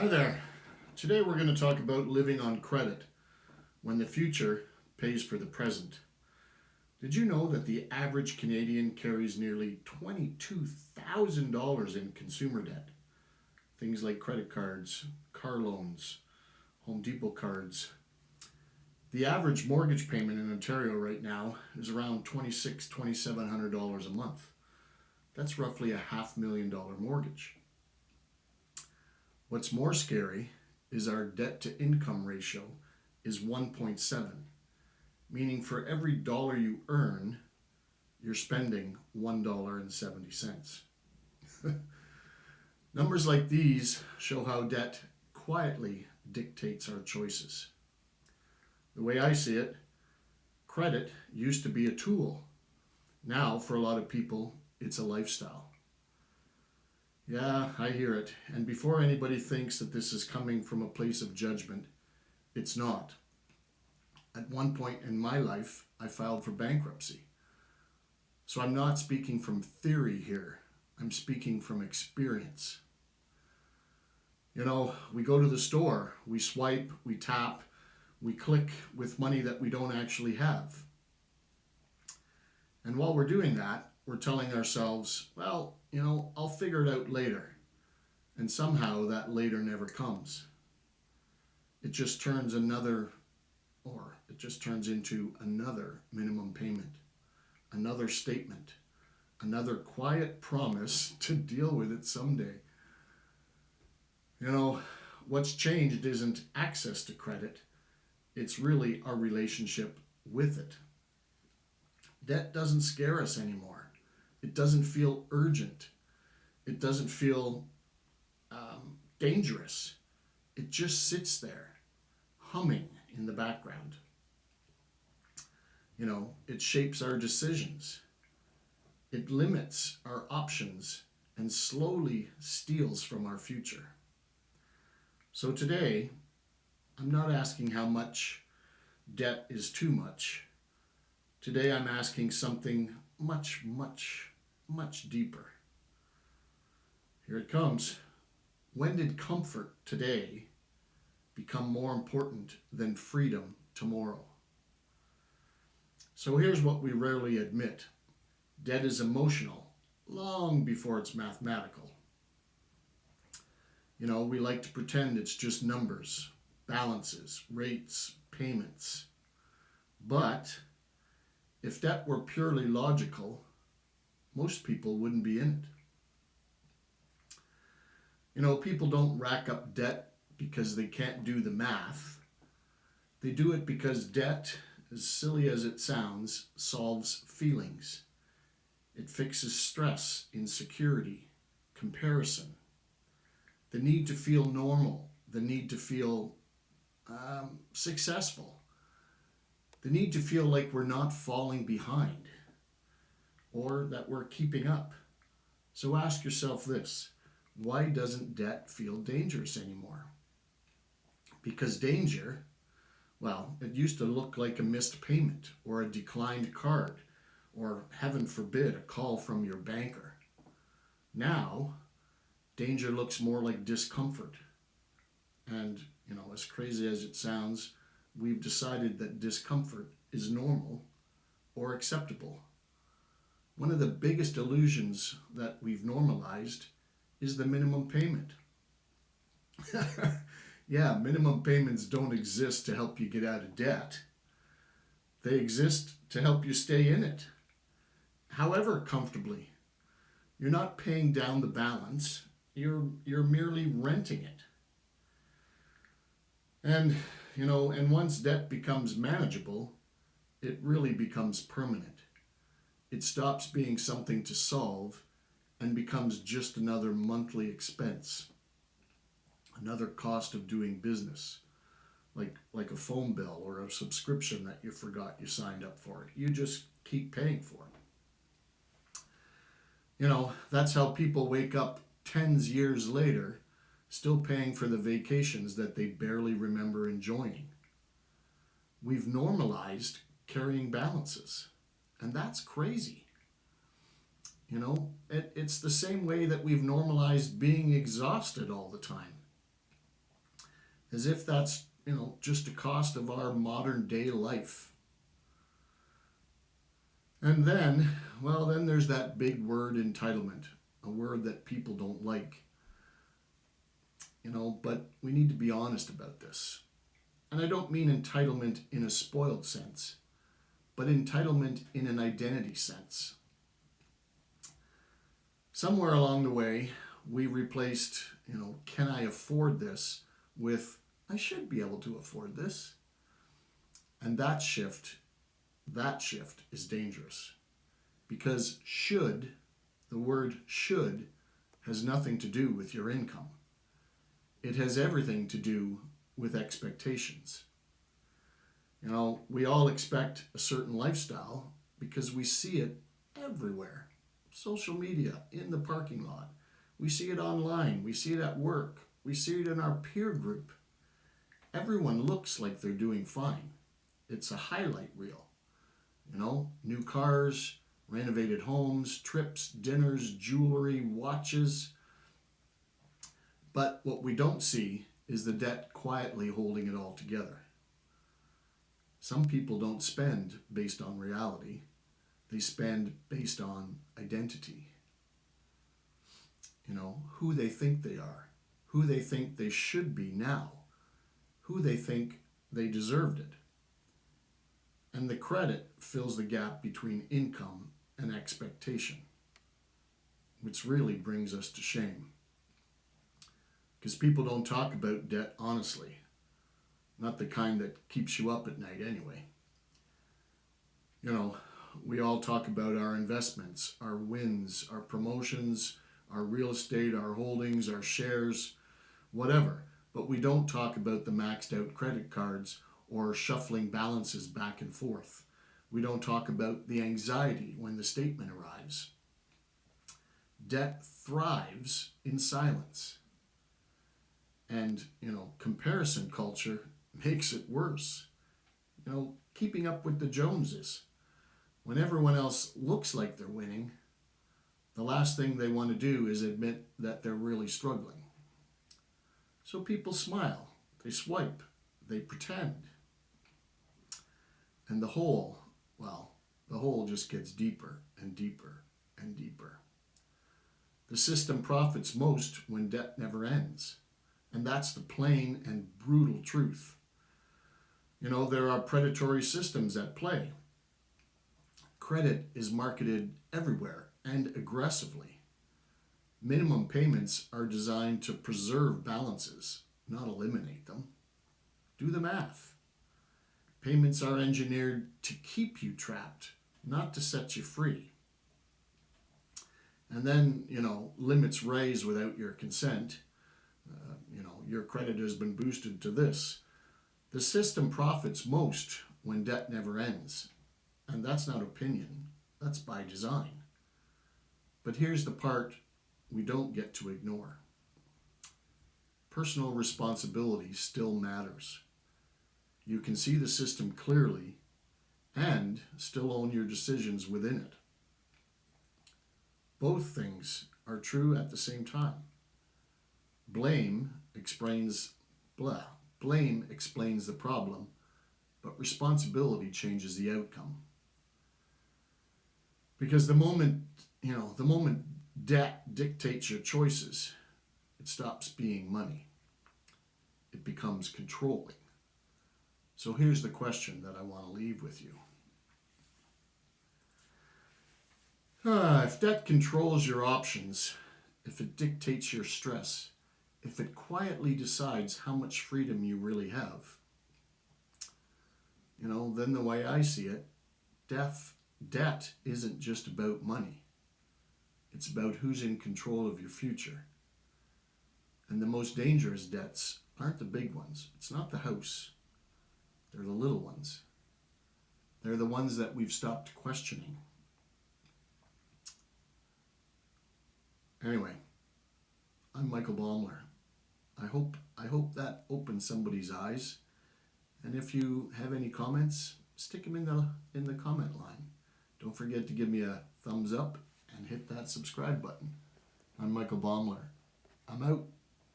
Hi there. Today we're going to talk about living on credit when the future pays for the present. Did you know that the average Canadian carries nearly $22,000 in consumer debt? Things like credit cards, car loans, Home Depot cards. The average mortgage payment in Ontario right now is around $2,700 a month. That's roughly a $500,000 mortgage. What's more scary is our debt to income ratio is 1.7, meaning for every dollar you earn, you're spending $1.70. Numbers like these show how debt quietly dictates our choices. The way I see it, credit used to be a tool. Now, for a lot of people, it's a lifestyle. Yeah, I hear it. And before anybody thinks that this is coming from a place of judgment, it's not. At one point in my life, I filed for bankruptcy. So I'm not speaking from theory here, I'm speaking from experience. We go to the store, we swipe, we tap, we click with money that we don't actually have. And while we're doing that, we're telling ourselves, well, I'll figure it out later. And somehow that later never comes. It just turns it just turns into another minimum payment, another statement, another quiet promise to deal with it someday. What's changed isn't access to credit, it's really our relationship with it. Debt doesn't scare us anymore. It doesn't feel urgent. It doesn't feel dangerous. It just sits there, humming in the background. It shapes our decisions. It limits our options and slowly steals from our future. So today, I'm not asking how much debt is too much. Today, I'm asking something much, much, much deeper. Here it comes. When did comfort today become more important than freedom tomorrow? So here's what we rarely admit. Debt is emotional long before it's mathematical. We like to pretend it's just numbers, balances, rates, payments. But if debt were purely logical, most people wouldn't be in it. People don't rack up debt because they can't do the math. They do it because debt, as silly as it sounds, solves feelings. It fixes stress, insecurity, comparison, the need to feel normal, the need to feel successful, the need to feel like we're not falling behind or that we're keeping up. So ask yourself this: why doesn't debt feel dangerous anymore? Because danger, well, it used to look like a missed payment or a declined card or, heaven forbid, a call from your banker. Now, danger looks more like discomfort. And, as crazy as it sounds, we've decided that discomfort is normal or acceptable. One of the biggest illusions that we've normalized is the minimum payment. Yeah, minimum payments don't exist to help you get out of debt. They exist to help you stay in it, however comfortably. You're not paying down the balance, you're merely renting it. And once debt becomes manageable, it really becomes permanent. It stops being something to solve and becomes just another monthly expense, another cost of doing business, like a phone bill or a subscription that you forgot you signed up for. You just keep paying for it. That's how people wake up tens years later, still paying for the vacations that they barely remember enjoying. We've normalized carrying balances, and that's crazy. It's the same way that we've normalized being exhausted all the time. as if that's, just a cost of our modern day life. And then, then there's that big word entitlement, a word that people don't like. But we need to be honest about this. And I don't mean entitlement in a spoiled sense, but entitlement in an identity sense. Somewhere along the way, we replaced, can I afford this with, I should be able to afford this. And that shift is dangerous. Because the word should, has nothing to do with your income. It has everything to do with expectations. We all expect a certain lifestyle because we see it everywhere. Social media, in the parking lot. We see it online. We see it at work. We see it in our peer group. Everyone looks like they're doing fine. It's a highlight reel. New cars, renovated homes, trips, dinners, jewelry, watches. But what we don't see is the debt quietly holding it all together. Some people don't spend based on reality. They spend based on identity. Who they think they are, who they think they should be now, who they think they deserved it. And the credit fills the gap between income and expectation, which really brings us to shame. Because people don't talk about debt honestly, not the kind that keeps you up at night anyway. We all talk about our investments, our wins, our promotions, our real estate, our holdings, our shares, whatever. But we don't talk about the maxed out credit cards or shuffling balances back and forth. We don't talk about the anxiety when the statement arrives. Debt thrives in silence. And, comparison culture makes it worse. Keeping up with the Joneses. When everyone else looks like they're winning, the last thing they want to do is admit that they're really struggling. So people smile, they swipe, they pretend. And the hole just gets deeper and deeper and deeper. The system profits most when debt never ends. And that's the plain and brutal truth. There are predatory systems at play. Credit is marketed everywhere and aggressively. Minimum payments are designed to preserve balances, not eliminate them. Do the math. Payments are engineered to keep you trapped, not to set you free. And then, limits raised without your consent. Your credit has been boosted to this. The system profits most when debt never ends. And that's not opinion, that's by design. But here's the part we don't get to ignore. Personal responsibility still matters. You can see the system clearly and still own your decisions within it. Both things are true at the same time. Blame explains the problem, but responsibility changes the outcome. Because the moment debt dictates your choices, it stops being money. It becomes controlling. So here's the question that I want to leave with you. If debt controls your options, if it dictates your stress, if it quietly decides how much freedom you really have, then the way I see it, debt isn't just about money. It's about who's in control of your future. And the most dangerous debts aren't the big ones. It's not the house. They're the little ones. They're the ones that we've stopped questioning. Anyway, I'm Michael Baumler. I hope that opens somebody's eyes. And if you have any comments, stick them in the comment line. Don't forget to give me a thumbs up and hit that subscribe button. I'm Michael Baumler. I'm out.